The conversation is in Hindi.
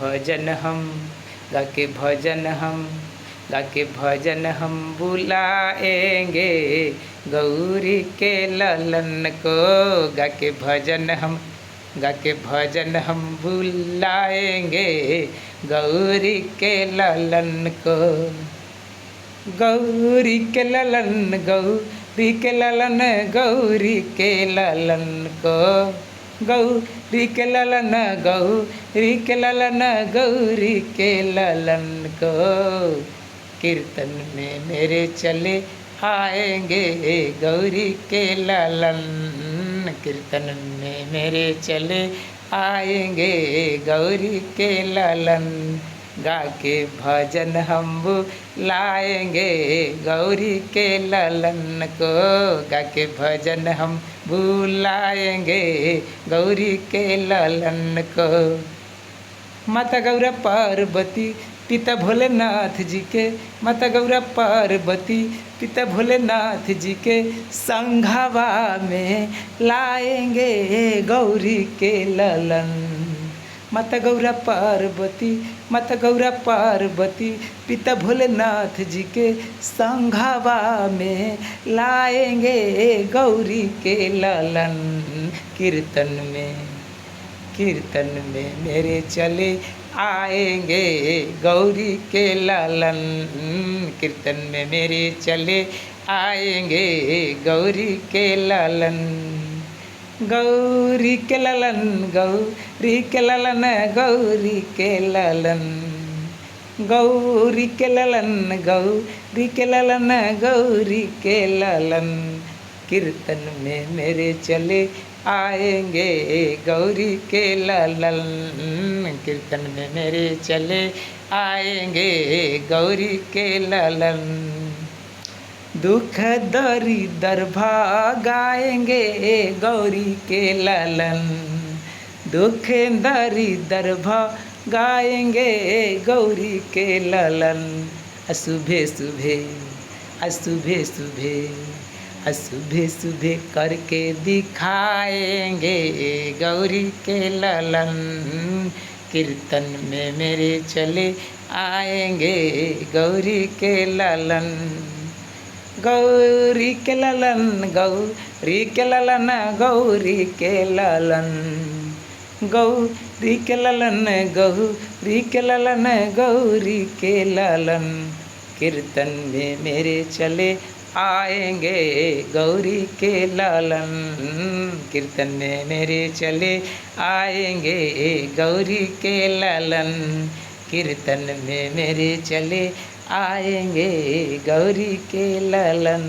भजन हम, गा के भजन हम, गा के भजन हम बुलाएंगे गौरी के ललन को। गा के भजन हम, गा के भजन हम बुलाएंगे गौरी के ललन को। गौरी के ललन, गौरी के ललन, गौरी के ललन को। गौरी के ललन, गौरी के ललन, गौरी के ललन को। कीर्तन में मेरे चले आएंगे गौरी के ललन। कीर्तन में मेरे चले आएंगे गौरी के ललन। गा के भजन हम बुलाएंगे गौरी के ललन को। गा के भजन हम बुलाएंगे गौरी के ललन को। माता गौरा पार्वती पिता भोलेनाथ जी के, माता गौरा पार्वती पिता भोलेनाथ जी के संघवा में लाएंगे गौरी के ललन। माता गौरा पार्वती, माता गौरा पार्वती पिता भोलेनाथ जी के संघवा में लाएंगे गौरी के ललन। कीर्तन में, कीर्तन में मेरे चले आएंगे गौरी के ललन। कीर्तन में मेरे चले आएंगे गौरी के ललन। गौरी के ललन, गौरी के ललन, गौरी के ललन। गौरी के ललन, गौरी के ललन, गौरी के ललन। कीर्तन में मेरे चले आएंगे गौरी के ललन। कीर्तन में मेरे चले आएंगे गौरी के ललन। दुख दरिद्र भगाएंगे गौरी के ललन। दुख दरिद्र भगाएंगे गौरी के ललन। सुबह सुबह, सुबह सुबह, सुबह सुबह करके दिखाएंगे गौरी के ललन। कीर्तन में मेरे चले आएंगे गौरी के ललन। गौरी के ललन, गौरी के ललन, गौरी के ललन। गौरी के ललन, गौरी के ललन, गौरी के ललन। कीर्तन में मेरे चले आएंगे गौरी के ललन। कीर्तन में मेरे चले आएंगे गौरी के ललन। कीर्तन में मेरे चले आएंगे गौरी के ललन।